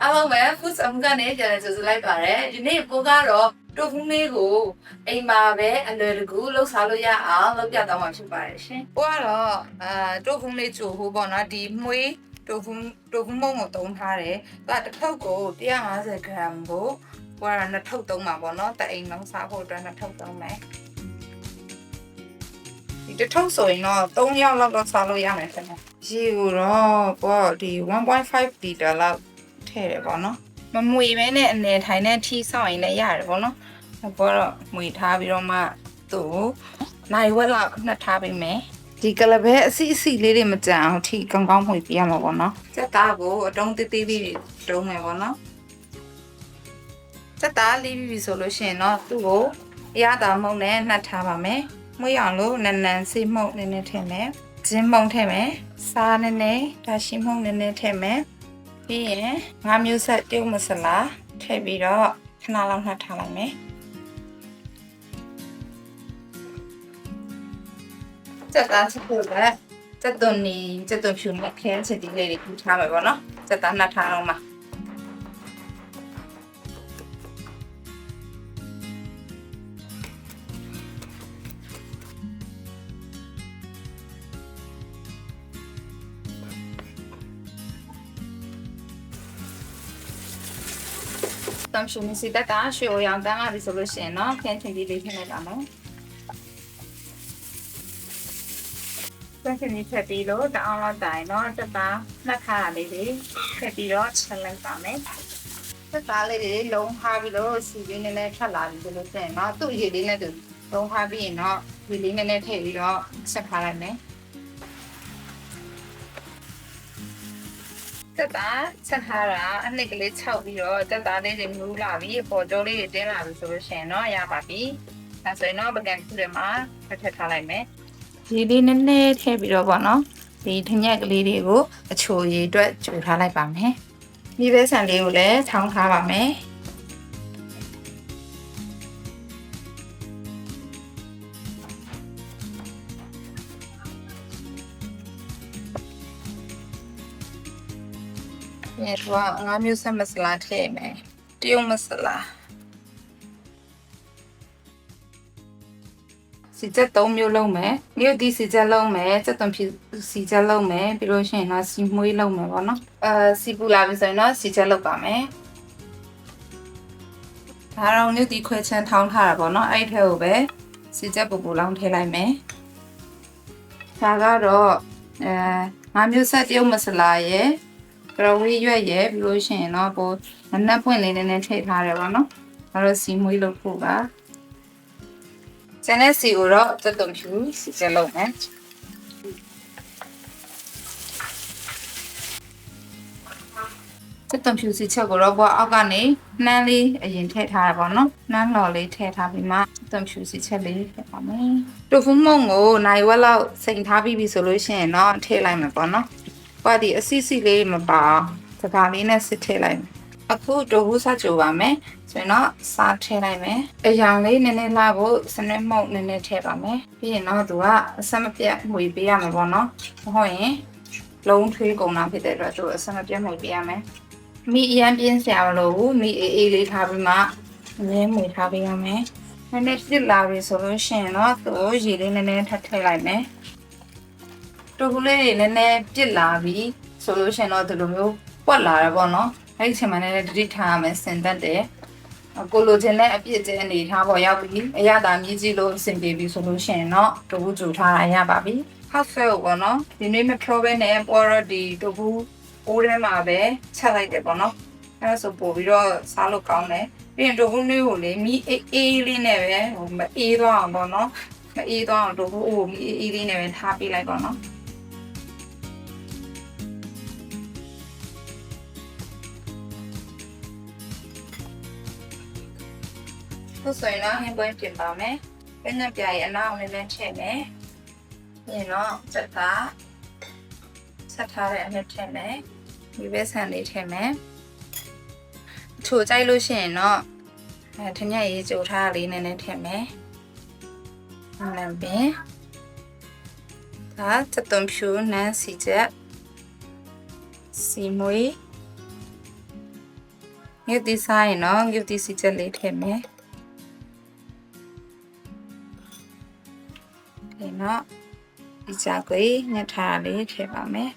အားလုံးပဲ food အမှုကနေကြတယ်ဆိုလိုက်ပါတယ်ဒီနေ့ကိုကတော့တိုဖူးလေးကိုအိမ်မှာပဲအလွယ်တကူလှုပ်ရှားလို့ရအောင်လုပ်ပြတော့မှာဖြစ်ပါတယ်ရှင်ကိုကတော့တိုဖူးလေးချို့ဟိုပေါ့နော်ဒီမွေးတိုဖူးမုံကိုတုံးထားတယ်သူကတစ်ထုပ်ကို150 gram ကိုကိုကတော့နှစ်ထုပ်သုံးမှာပေါ့နော်တအိမ်လုံးစားဖို့အတွက်နှစ်ထုပ်သုံးမယ်ဒီတစ်ထုပ်ဆိုရင်တော့3ယောက်လောက်တော့စားလို့ရမယ်ခင်ဗျရေကိုတော့ကိုကဒီ1.5 liter လောက်ထည့်တယ်ပေါ့နော်မမွေပဲနဲ့အနေထိုင်နဲ့ထီဆောက်ရင်လည်းရတယ်ပေါ့နော်ဘောတော့မွေထားပြီးတော့မှသူ့နိုင်ဝက်လောက်နှက်ထားပေးမယ်ဒီကလပဲအစီအစီလေးတွေမကြံအောင်ထီကောင်းကောင်းမွေပြရမှာပေါ့နော်စက်သားကိုအတုံးသေးသေးလေးတုံးမယ်ပေါ့နော်စက်သားလေးပြီဆိုလို့ရှိရင်တော့သူ့ကိုအရသာမုံနဲ့နှက်ထားပါမယ်မွေးအောင်လို့နန်းနန်းစေးမှုန့်နည်းနည်းထည့်မယ်ဂျင်းမှုန့်ထည့်မယ်စားနည်းနည်းဒါရှိမှုန့်နည်းနည်းထည့်မယ်ပြီးရင်ငါးမျိုးဆက်ပြုတ်မဆလာထည့်ပြီးတော့ခဏလောက်နှက်ထားလိုက်မယ်စက်သားချက်ဖို့ကစက်သွန်ဖြူနဲ့ခဲချက်ဒီလေးတွေထူထားမယ်ပေါ့နော်စက်သားနှက်ထားအောင်ပါတမ်ရှုံစီတတာရွှေရောင်တန်းလာပြီဆိုလို့ရှိရင်เนาะခင်းချင်လေးလေးထည့်လိုက်ပါမယ်ခင်းချင်လေးထည့်ပြီးလို့တအောင်လောက်တိုင်เนาะတက်တာနှက်ခါလေးတွေထည့်ပြီးတော့ချက်လိုက်ပါမယ်တက်တာလေးတွေလုံးထားပြီးလို့စီလေးနည်းနည်းထွက်လာပြီဆိုလို့ရှိရင်เนาะသူ့ရေလေးနဲ့သူလုံးထားပြီးရင်เนาะဒီလေးနည်းနည်းထည့်ပြီးတော့ဆက်ထားလိုက်မယ်တက်တာဆက်ထားတာအနှစ်ကလေး6ပြီးတော့တက်တာလေးတွေမူးလာပြီးအပေါ်ကျောလေးတွေတင်းလာပြီဆိုလို့ရှိရင်တော့ရပါပြီ။ဒါဆိုရင်တော့ပကံခုထဲမှာထည့်ထားလိုက်မယ်။ဒီလေးနည်းနည်းထည့်ပြီးတော့ပေါ့နော်။ဒီထညက်ကလေးတွေကိုအချိုရည်အတွက်ဂျူထားလိုက်ပါမယ်။ဒီပဲဆန်လေးကိုလည်းထောင်းထားပါမယ်။ဒီတော့ငါးမျိုးဆက်မဆလာထည့်မယ်တရုတ်မဆလာစီချက်3မျိုးလုံးမယ်မြို့ဒီစီချက်လုံးမယ်စက်သွန်ဖြူစီချက်လုံးမယ်ပြီးလို့ရှိရင်တော့စီမွေးလုံးမယ်ပေါ့နော်စီပူလာပြီဆိုရင်တော့စီချက်လုံးပါမယ်ဒါတော့မြို့ဒီခွဲချမ်းထောင်းထားတာပေါ့နော်အဲ့ထဲကိုပဲစီချက်ပူပူလောင်းထည့်လိုက်မယ်ဒါကတော့ငါးမျိုးဆက်တရုတ်မဆလာရဲ့ကရဝေးရွက်ရဲ့ပြီးလို့ရှိရင်တော့ပိုနက်ပွင့်လေးနည်းနည်းထည့်ထားတယ်ပေါ့နော်ဒါတော့စီမွေးလို့ဖို့ပါကျန်တဲ့စီကိုတော့စက်သွန်ဖြူစီချက်လုံးမယ်စက်သွန်ဖြူစီချက်ကိုတော့ဘောအောက်ကနေနှမ်းလေးအရင်ထည့်ထားရပါတော့နှမ်းလော်လေးထည့်ထားပြီးမှစက်သွန်ဖြူစီချက်လေးထည့်ပါမယ်တိုဖူးမုံကိုနိုင်ဝက်လောက်စိန်ထားပြီးပြီဆိုလို့ရှိရင်တော့ထည့်လိုက်မယ်ပေါ့နော်ပါဒီအစီစီလေးမပါစကားလေးနဲ့စစ်ထည့်လိုက်မယ်အခုတိုဘူးစကြိုပါမယ်ဆိုရင်တော့စားထည့်လိုက်မယ်အယောင်လေးနည်းနည်းလာဖို့စနစ်မှုန့်နည်းနည်းထည့်ပါမယ်ပြီးရင်တော့သူကအဆက်မပြတ်မှွေပေးရမှာပေါ့နော်မဟုတ်ရင်လုံးထွေးကုန်တာဖြစ်တဲ့အတွက်သူအဆက်မပြတ်မှွေပေးရမယ်မိအရန်ပြင်းစရာမလိုဘူးမိအေးအေးလေးထားပြီးမှနည်းမှွေထားပေးရမယ်နည်းနည်းပြစ်လာပြီဆိုလို့ရှိရင်တော့သူရေလေးနည်းနည်းထပ်ထည့်လိုက်မယ်တိုဘူးလေးတွေနည်းနည်းပြစ်လာပြီဆိုလို့ရှိရင်တော့ဒီလိုမျိုးပွက်လာတယ်ပေါ့နော်အဲ့ဒီအချိန်မှာလည်းတတိထားရမယ်စင်သက်တယ်ကိုလိုချင်တဲ့အပြစ်တဲ့အနေထားပေါ်ရောက်ပြီအရသာမြည်ကြည့်လို့အဆင်ပြေပြီဆိုလို့ရှိရင်တော့တိုဘူးကြိုထားတာရပါပြီဟောက်ဖဲကိုပေါ့နော်ဒီနေ့မပြောဘဲနဲ့ပေါ်တော့ဒီတိုဘူးအိုးထဲမှာပဲချက်လိုက်တယ်ပေါ့နော်အဲ့ဒါဆိုပို့ပြီးတော့စားလို့ကောင်းတယ်ပြီးရင်တိုဘူးလေးကိုလေမီးအေးလေးနဲ့ပဲဟိုမအေးသွားအောင်ပေါ့နော်မအေးသွားအောင်တိုဘူးအိုးမီးအေးလေးနဲ့ပဲထားပေးလိုက်ပေါ့နော်ဆိုရင်တော့ဟင်းပွဲပြင်ပါမယ်။ပြည့်ညက်ပြားရဲ့အနောက်လေးနဲ့ထည့်မယ်။ပြီးရင်တော့ဆက်ထားတဲ့အနှစ်ထည့်မယ်။ဒီပဲဆန်လေးထည့်မယ်။ချိုကြိုက်လို့ရှိရင်တော့ထညက်ရေးကြိုထားလေးနည်းနည်းထည့်မယ်။နံပင်ဒါစက်သွန်ဖြူနန်းစီချက်စီမွေး ငရုတ်သီးစားရင်တော့ငရုတ်သီးစီချက်လေးထည့်မယ်ဒီတော့ဒီချာကိုညှက်ထားလေးထည့်ပါမယ်